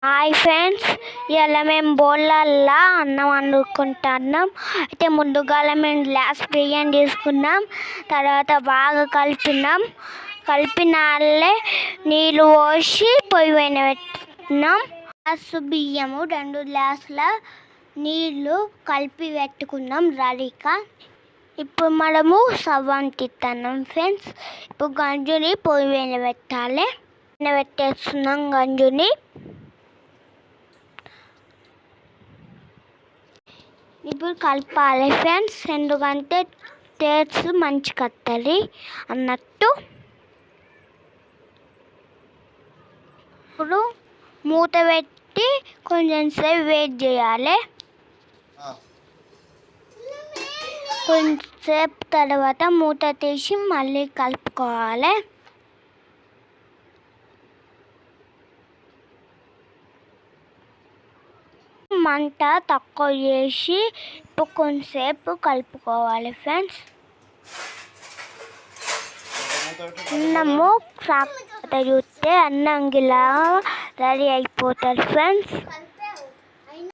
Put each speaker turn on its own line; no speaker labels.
Hi friends, ఇవాళ మేము బోళ్ళల్లో అన్నం వండుకుంటున్నాం. అయితే ముందుగా మేము గ్లాస్ బియ్యం తీసుకున్నాం. తర్వాత బాగా కలిపినాళ్ళే నీళ్ళు పోసి పొయ్యి పైన పెట్టినాం. గ్లాసు బియ్యము 2 గ్లాసుల నీళ్ళు కలిపి పెట్టుకున్నాం రెడీగా. ఇప్పుడు మనము స్టవ్ అంటిస్తున్నాం ఫ్రెండ్స్. ఇప్పుడు గంజుని పొయ్యి పైన పెట్టాలి. పెట్టేస్తున్నాం గంజుని. ఇప్పుడు కలపాలి ఫ్రెండ్స్, ఎందుకంటే టేస్ట్ మంచిగా వస్తుంది అన్నట్టు. ఇప్పుడు మూత పెట్టి కొంచెం సేపు వెయిట్ చేయాలి. కొంచెంసేపు తర్వాత మూత తీసి మళ్ళీ కలుపుకోవాలి. మంట తక్కువ చేసి ఇప్పుడు కొంచెంసేపు కలుపుకోవాలి ఫ్రెండ్స్. అన్నము చూస్తే అన్నం గిలా రెడీ అయిపోతుంది ఫ్రెండ్స్.